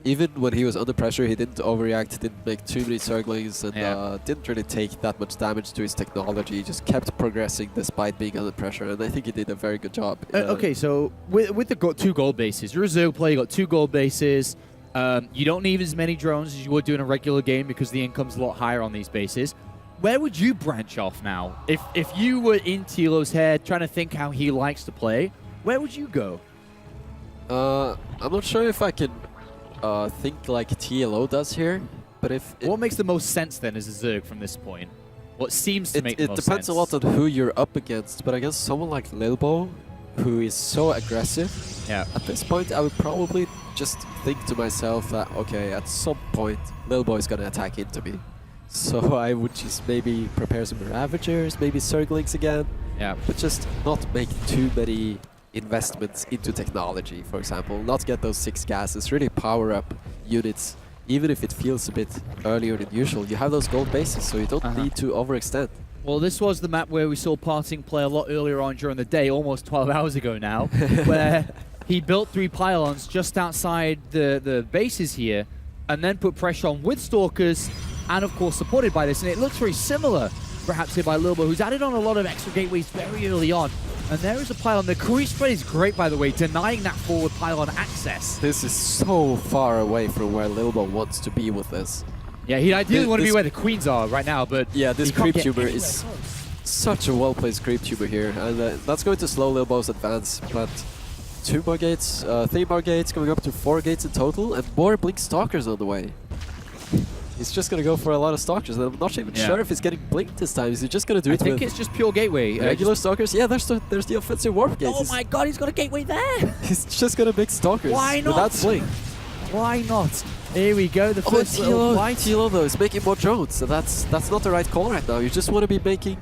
even when he was under pressure, he didn't overreact, didn't make too many Zerglings, and didn't really take that much damage to his technology. He just kept progressing despite being under pressure, and I think he did a very good job. Okay, so with the 2 gold bases, you're a Zerg player, you got 2 gold bases. You don't need as many drones as you would do in a regular game because the income's a lot higher on these bases. Where would you branch off now? If you were in TLO's head, trying to think how he likes to play, where would you go? I'm not sure if I can think like TLO does here, but if... What makes the most sense then as a Zerg from this point? What seems to make the most sense? It depends a lot on who you're up against, but I guess someone like Lilbow, who is so aggressive, at this point I would probably just think to myself that, okay, at some point Lilbow is going to attack into me. So I would just maybe prepare some Ravagers, maybe Zerglings again, but just not make too many investments into technology, for example. Not get those 6 gases, really power up units, even if it feels a bit earlier than usual. You have those gold bases, so you don't need to overextend. Well, this was the map where we saw Parting play a lot earlier on during the day, almost 12 hours ago now, where he built 3 pylons just outside the bases here, and then put pressure on with Stalkers, and of course supported by this. And it looks very similar, perhaps here by Lilbow, who's added on a lot of extra gateways very early on. And there is a pylon. The queen spread is great, by the way, denying that forward pylon access. This is so far away from where Lilbow wants to be with this. Yeah, he ideally want to be where the queens are right now, but yeah, this creep tuber is such a well-placed creep tuber here, and that's going to slow Lilbow's advance. But 2 more gates, 3 more gates, going up to 4 gates in total, and more Blink Stalkers on the way. He's just going to go for a lot of Stalkers, and I'm not even sure if he's getting blinked this time. Is he just going to do it with... I think it's just pure gateway. Regular Stalkers? Yeah, there's the offensive warp gates. Oh my god, he's got a gateway there! He's just going to make Stalkers. Why not? Without blink. Why not? Here we go, the first little fight. TLO though is making more drones, so that's not the right call right now. You just want to be making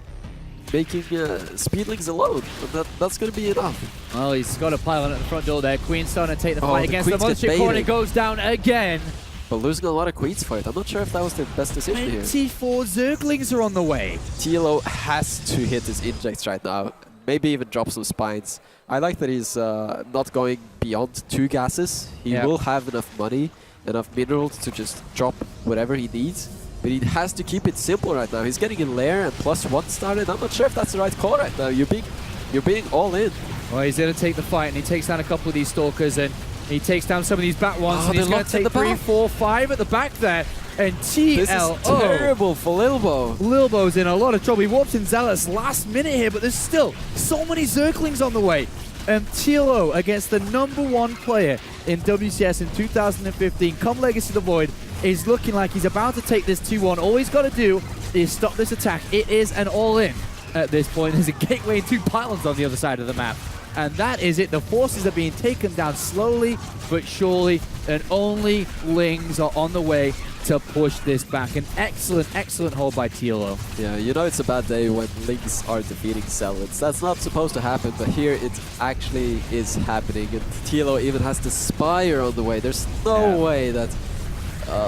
speedlings alone, but that's going to be enough. Well, he's got a pylon at the front door there. Queen's starting to take the fight the against the mothership core, and it goes down again. But losing a lot of queens for it. I'm not sure if that was the best decision here. 24 Zerglings are on the way. TLO has to hit his injects right now. Maybe even drop some spines. I like that he's not going beyond 2 gases. He will have enough money, enough minerals to just drop whatever he needs. But he has to keep it simple right now. He's getting in lair and +1 started. I'm not sure if that's the right call right now. You're being all in. Well, he's going to take the fight, and he takes down a couple of these Stalkers, and he takes down some of these back ones, and he's going to take 3, 4, 5 at the back there. And TLO. This is terrible for Lilbow. Lilbow's in a lot of trouble. He warps in Zealous last minute here, but there's still so many Zerglings on the way. And TLO against the #1 player in WCS in 2015, come Legacy of the Void, is looking like he's about to take this 2-1. All he's got to do is stop this attack. It is an all-in at this point. There's a gateway and 2 pylons on the other side of the map. And that is it. The forces are being taken down slowly but surely, and only Lings are on the way to push this back. An excellent, excellent hold by TLO. Yeah, you know it's a bad day when Lings are defeating Zealots. That's not supposed to happen, but here it actually is happening. And TLO even has the Spire on the way. There's no way that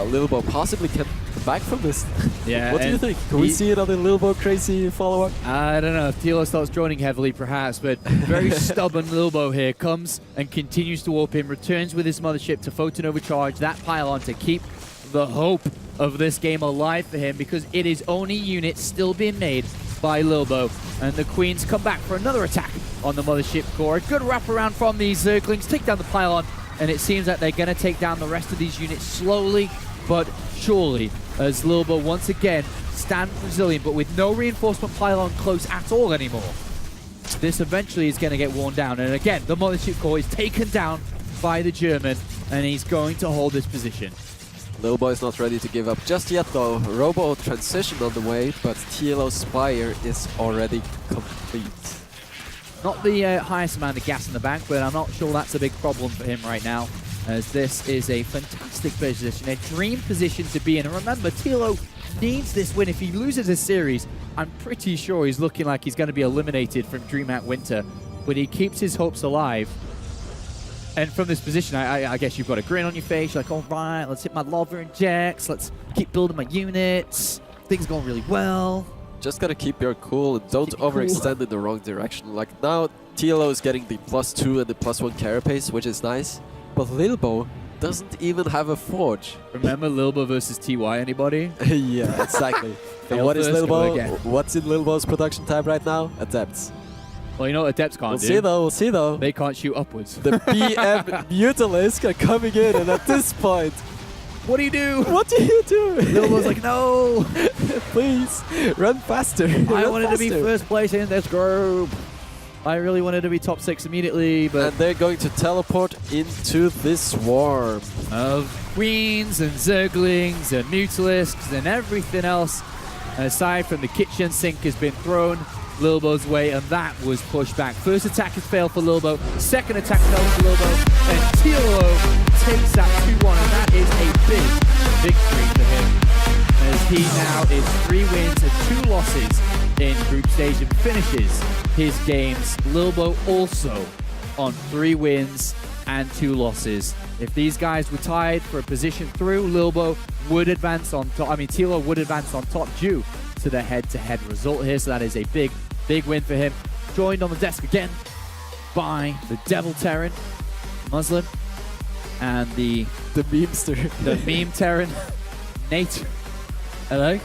Lilbow possibly can come back from this. Yeah. What do you think? Can we see another Lilbow crazy follow-up? I don't know if TLO starts joining heavily, perhaps, but very stubborn Lilbow here comes and continues to warp in, returns with his mothership to photon overcharge that pylon to keep the hope of this game alive for him, because it is only units still being made by Lilbow. And the Queens come back for another attack on the mothership core. A good wraparound from these Zerglings, take down the pylon, and it seems that they're going to take down the rest of these units slowly but surely, as Lilbow once again stand resilient, but with no reinforcement pylon close at all anymore. This eventually is going to get worn down, and again, the mothership core is taken down by the German, and he's going to hold this position. Lilbow is not ready to give up just yet though. Robo transition on the way, but TLO Spire is already complete. Not the highest amount of gas in the bank, but I'm not sure that's a big problem for him right now, as this is a fantastic position, a dream position to be in. And remember, TLO needs this win. If he loses this series, I'm pretty sure he's looking like he's going to be eliminated from DreamHack Winter, but he keeps his hopes alive. And from this position, I guess you've got a grin on your face. You're like, all right, let's hit my lava injects. Let's keep building my units. Things going really well. Just gotta keep your cool and don't overextend in the wrong direction. Like now, TLO is getting the +2 and the +1 carapace, which is nice. But Lilbow doesn't even have a forge. Remember Lilbow versus TY, anybody? Yeah, exactly. And what is Lilbow? What's in Lilbow's production tab right now? Adepts. Well, you know what Adepts can't do? We'll see though. They can't shoot upwards. The BM Mutalisk are coming in, and at this point, what do you do? What do you do? Lilbow's like, no! Please, run faster. I wanted to be first place in this group. I really wanted to be top 6 immediately, but... And they're going to teleport into this swarm of Queens and Zerglings and Mutalisks and everything else, aside from the kitchen sink, has been thrown Lilbow's way, and that was pushed back. First attack has failed for Lilbow, second attack failed for Lilbow, and TLO takes that 2-1, and that is a big victory for him, as he now is 3 wins and 2 losses in group stage and finishes his games. Lilbow also on 3 wins and 2 losses. If these guys were tied for a position through, Lilbow would advance on top. I mean, TLO would advance on top due to the head-to-head result here. So that is a big, big win for him. Joined on the desk again by the Devil Terran, Muslim. and the memester. the meme Terran, Nate. Hello.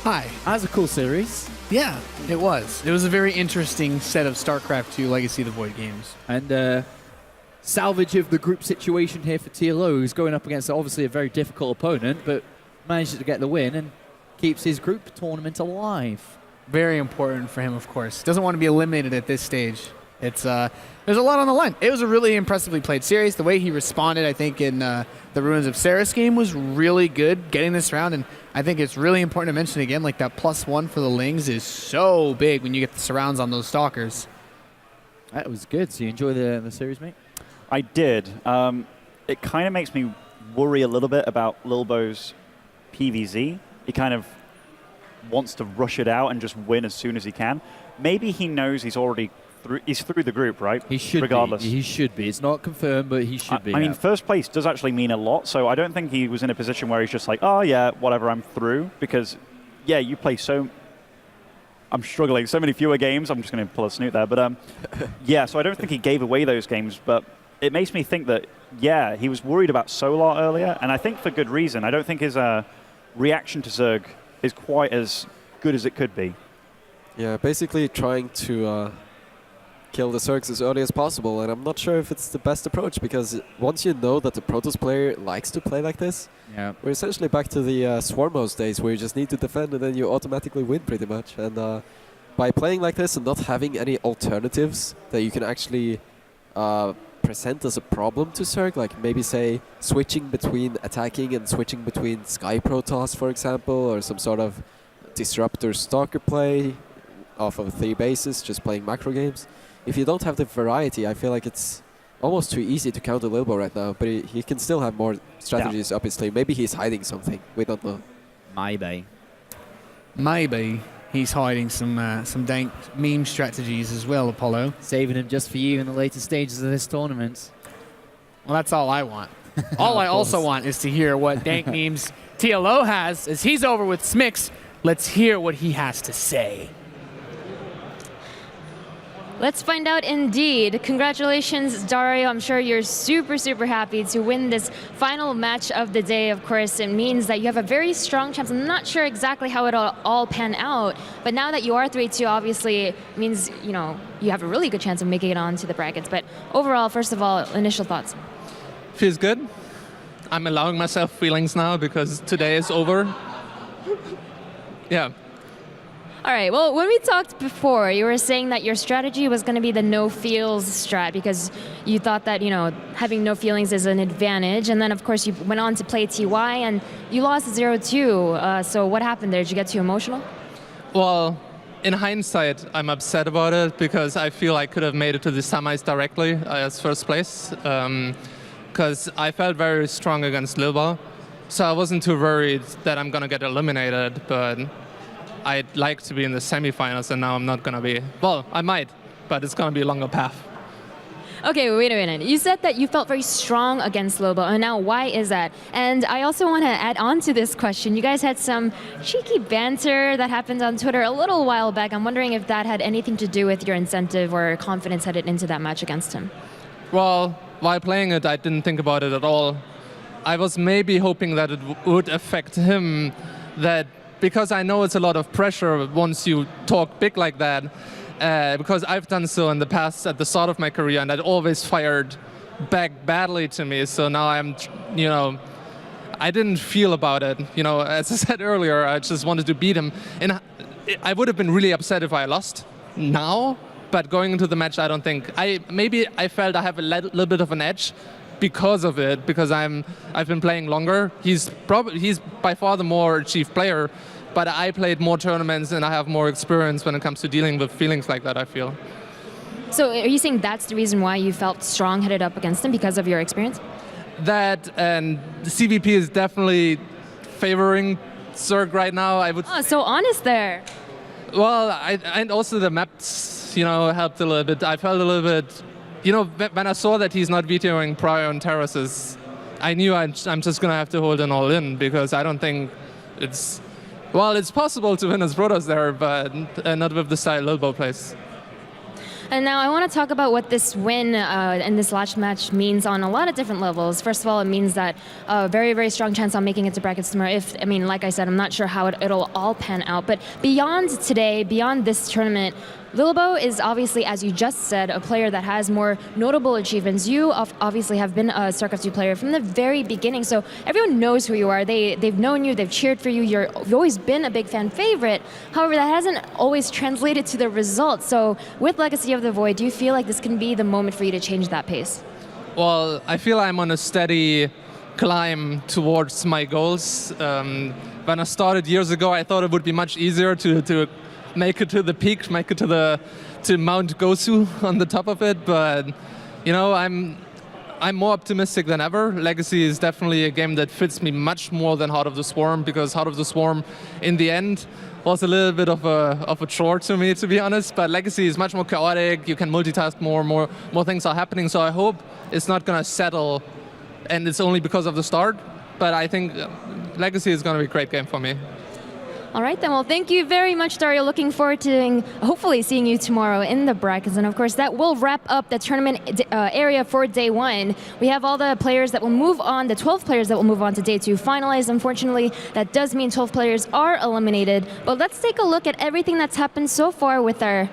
Hi. That was a cool series. Yeah, it was. It was a very interesting set of StarCraft 2 Legacy of the Void games. And salvage of the group situation here for TLO, who's going up against obviously a very difficult opponent, but manages to get the win and keeps his group tournament alive. Very important for him, of course. Doesn't want to be eliminated at this stage. It's there's a lot on the line. It was a really impressively played series. The way he responded, I think, in the Ruins of Ceres game was really good getting this round. And I think it's really important to mention again, like that +1 for the Lings is so big when you get the surrounds on those Stalkers. That was good. So you enjoy the series, mate? I did. It kind of makes me worry a little bit about Lilbow's PVZ. He kind of wants to rush it out and just win as soon as he can. Maybe he knows he's already through the group, right? He should regardless. be. He should be. It's not confirmed, but he should be. I mean, first place does actually mean a lot, so I don't think he was in a position where he's just like, oh, yeah, whatever, I'm through. Because, yeah, you play so... I'm struggling. So many fewer games. I'm just going to pull a snoot there. But, yeah, so I don't think he gave away those games. But it makes me think that, yeah, he was worried about Solar earlier, and I think for good reason. I don't think his reaction to Zerg is quite as good as it could be. Yeah, basically trying to kill the Zergs as early as possible, and I'm not sure if it's the best approach, because once you know that the Protoss player likes to play like this, we're essentially back to the Swarmos days where you just need to defend and then you automatically win pretty much. And by playing like this and not having any alternatives that you can actually present as a problem to Zerg, like maybe say switching between attacking and switching between Sky Protoss, for example, or some sort of disruptor stalker play off of 3 bases, just playing macro games. If you don't have the variety, I feel like it's almost too easy to counter Lilbow right now, but he can still have more strategies up his sleeve. Maybe he's hiding something. We don't know. Maybe. Maybe he's hiding some dank meme strategies as well, Apollo. Saving him just for you in the later stages of this tournament. Well, that's all I want. All I also want is to hear what dank memes TLO has as he's over with Smix. Let's hear what he has to say. Let's find out indeed. Congratulations, Dario. I'm sure you're super, super happy to win this final match of the day. Of course, it means that you have a very strong chance. I'm not sure exactly how it'll all pan out, but now that you are 3-2, obviously it means, you know, you have a really good chance of making it onto the brackets. But overall, first of all, initial thoughts. Feels good. I'm allowing myself feelings now because today is over. Yeah. All right, well, when we talked before, you were saying that your strategy was going to be the no-feels strat because you thought that, you know, having no feelings is an advantage. And then, of course, you went on to play TY, and you lost 0-2. So what happened there? Did you get too emotional? Well, in hindsight, I'm upset about it because I feel I could have made it to the semis directly as first place because I felt very strong against Lilbow. So I wasn't too worried that I'm going to get eliminated, but I'd like to be in the semifinals, and now I'm not going to be. Well, I might, but it's going to be a longer path. Okay, wait a minute. You said that you felt very strong against Lilbow, and now why is that? And I also want to add on to this question. You guys had some cheeky banter that happened on Twitter a little while back. I'm wondering if that had anything to do with your incentive or confidence headed into that match against him. Well, while playing it, I didn't think about it at all. I was maybe hoping that it would affect him, that because I know it's a lot of pressure once you talk big like that, because I've done so in the past at the start of my career, and that always fired back badly to me. So now I'm, you know, I didn't feel about it. You know, as I said earlier, I just wanted to beat him. And I would have been really upset if I lost now, but going into the match, I don't think. Maybe I felt I have a little bit of an edge because of it, because I've been playing longer. He's by far the more achieved player, but I played more tournaments and I have more experience when it comes to dealing with feelings like that, I feel. So are you saying that's the reason why you felt strong headed up against him, because of your experience? That, and the ZvP is definitely favoring Zerg right now. I would. Oh, so honest there. Well, and also the maps, you know, helped a little bit. I felt a little bit. You know, when I saw that he's not vetoing prior on terraces, I knew I'm just going to have to hold an all-in, because I don't think it's... Well, it's possible to win as Protoss there, but not with the style Lilbow plays. And now I want to talk about what this win and this last match means on a lot of different levels. First of all, it means that a very, very strong chance on making it to brackets tomorrow. Like I said, I'm not sure how it'll all pan out. But beyond today, beyond this tournament, Lilbow is obviously, as you just said, a player that has more notable achievements. You obviously have been a StarCraft 2 player from the very beginning, so everyone knows who you are. They've known you, they've cheered for you, you've always been a big fan favorite. However, that hasn't always translated to the results. So with Legacy of the Void, do you feel like this can be the moment for you to change that pace? Well, I feel I'm on a steady climb towards my goals. When I started years ago, I thought it would be much easier to make it to the peak, make it to Mount Gosu on the top of it, but you know, I'm more optimistic than ever. Legacy is definitely a game that fits me much more than Heart of the Swarm, because Heart of the Swarm in the end was a little bit of a chore to me, to be honest, but Legacy is much more chaotic, you can multitask more things are happening, so I hope it's not going to settle and it's only because of the start, but I think Legacy is going to be a great game for me. All right, then. Well, thank you very much, Dario. Looking forward to hopefully seeing you tomorrow in the brackets. And of course, that will wrap up the tournament area for day 1. We have all the players that will move on, the 12 players that will move on to day 2 finalized. Unfortunately, that does mean 12 players are eliminated. But let's take a look at everything that's happened so far with our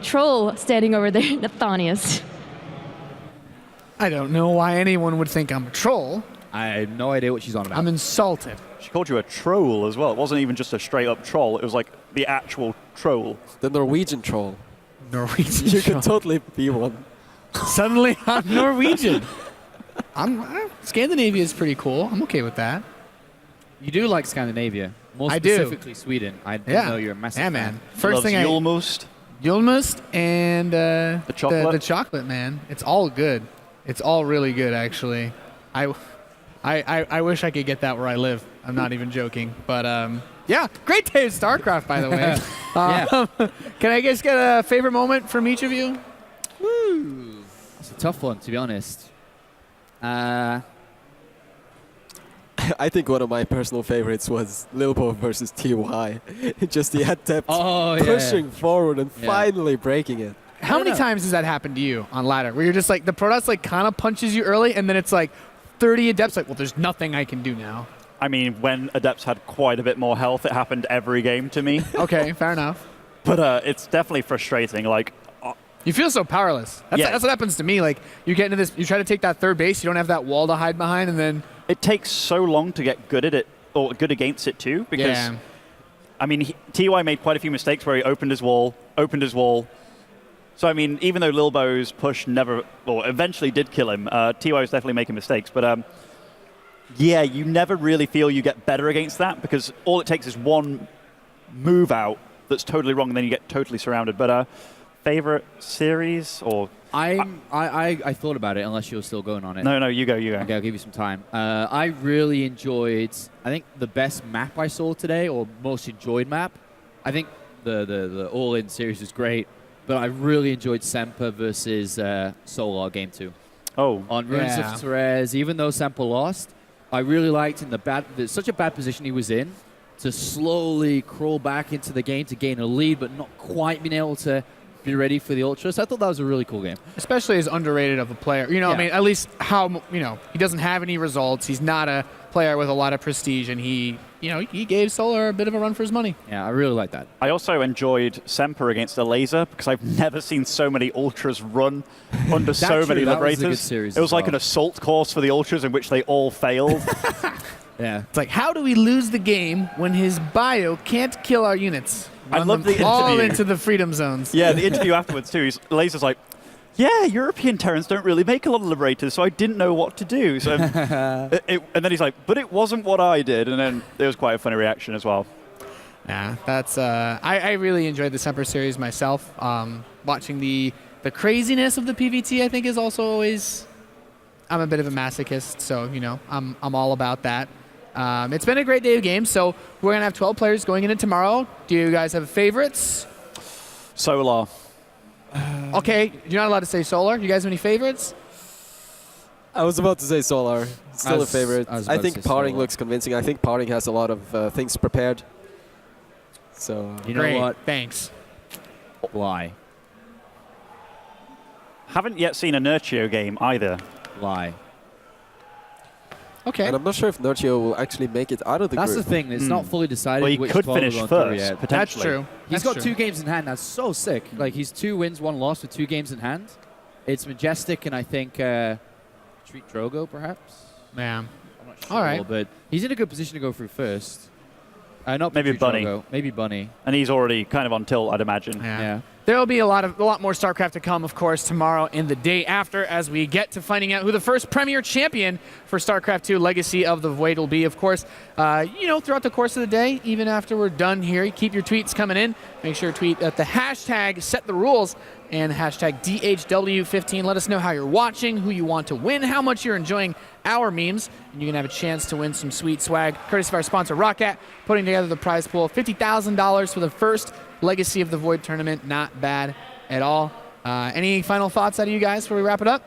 troll standing over there, Nathanius. I don't know why anyone would think I'm a troll. I have no idea what she's on about. I'm insulted. She called you a troll as well. It wasn't even just a straight-up troll. It was like the actual troll. The Norwegian troll. Norwegian You troll. could totally be one. Suddenly I'm Norwegian. Scandinavia is pretty cool. I'm okay with that. You do like Scandinavia, more I do. specifically Sweden. I didn't know you're a massive fan. Man. First thing Julmust and the chocolate. The chocolate, man. It's all good. It's all really good, actually. I wish I could get that where I live. I'm not even joking. But yeah, great day of StarCraft, by the way. Can I just get a favorite moment from each of you? Woo. That's a tough one, to be honest. I think one of my personal favorites was Lilbow versus TY. Just the adept pushing forward and finally breaking it. How many times has that happened to you on ladder, where you're just like, the Protoss like kind of punches you early, and then it's like 30 Adepts like, well, there's nothing I can do now. I mean, when Adepts had quite a bit more health, it happened every game to me. Okay, fair enough. But it's definitely frustrating. Like, you feel so powerless. That's what happens to me. Like, you get into this, you try to take that third base, you don't have that wall to hide behind, and then it takes so long to get good at it, or good against it too, because I mean, TY made quite a few mistakes where he opened his wall. So I mean, even though Lilbow's push eventually did kill him, TY was definitely making mistakes. But yeah, you never really feel you get better against that, because all it takes is one move out that's totally wrong, and then you get totally surrounded. But favorite series or? I thought about it, unless you're still going on it. No, you go. Okay, I'll give you some time. I really enjoyed, I think the best map I saw today, or most enjoyed map, I think the All-In series was great, but I really enjoyed Semper versus Solar Game 2. Oh. On Ruins of Therese, even though Semper lost, I really liked such a bad position he was in, to slowly crawl back into the game to gain a lead, but not quite being able to be ready for the Ultra. So I thought that was a really cool game. Especially as underrated of a player. You know, I mean, at least he doesn't have any results. He's not a player with a lot of prestige, and he gave Solar a bit of a run for his money. Yeah, I really like that. I also enjoyed Semper against a laser, because I've never seen so many Ultras run under so many Liberators. Was a good series it was like an assault course for the Ultras in which they all failed. Yeah. It's like, how do we lose the game when his bio can't kill our units? I love the interview. All into the freedom zones. Yeah, the interview afterwards too. Laser's like, yeah, European Terrans don't really make a lot of Liberators, so I didn't know what to do. So, and then he's like, but it wasn't what I did. And then there was quite a funny reaction as well. Yeah, that's. I really enjoyed the Semper series myself. Watching the craziness of the PVT, I think, is also always. I'm a bit of a masochist, so I'm all about that. It's been a great day of games, so we're going to have 12 players going into tomorrow. Do you guys have favorites? Solar. Okay, you're not allowed to say Solar. You guys have any favorites? I was about to say Solar. Still a favorite. I think Parting looks convincing. I think Parting has a lot of things prepared. So you know what? Thanks. Why? Haven't yet seen a Nurtio game either. Lie. Okay. And I'm not sure if Nurtio will actually make it out of the That's group. the thing. It's not fully decided. Well, he which could 12 finish will go through first, yet. potentially. That's true. He's That's got true. 2 games in hand. That's so sick. Like, he's 2 wins, 1 loss with 2 games in hand. It's majestic, and I think treat Drogo, perhaps? Yeah. I'm not sure. All right. But he's in a good position to go through first. Not Maybe treat Bunny. Drogo. Maybe Bunny. And he's already kind of on tilt, I'd imagine. Yeah. There will be a lot more StarCraft to come, of course, tomorrow and the day after as we get to finding out who the first Premier Champion for StarCraft 2 Legacy of the Void will be. Of course, throughout the course of the day, even after we're done here, keep your tweets coming in. Make sure to tweet at the hashtag #SetTheRules and hashtag DHW15. Let us know how you're watching, who you want to win, how much you're enjoying our memes, and you can have a chance to win some sweet swag, courtesy of our sponsor, ROCCAT, putting together the prize pool, $50,000 for the first Legacy of the Void tournament. Not bad at all. Any final thoughts out of you guys before we wrap it up?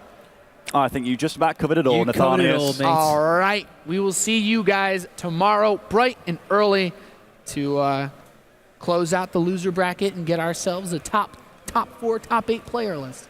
Oh, I think you just about covered it all, You covered it all, Nathanias. mate. All right. We will see you guys tomorrow, bright and early, to close out the loser bracket and get ourselves a top 4, top 8 player list.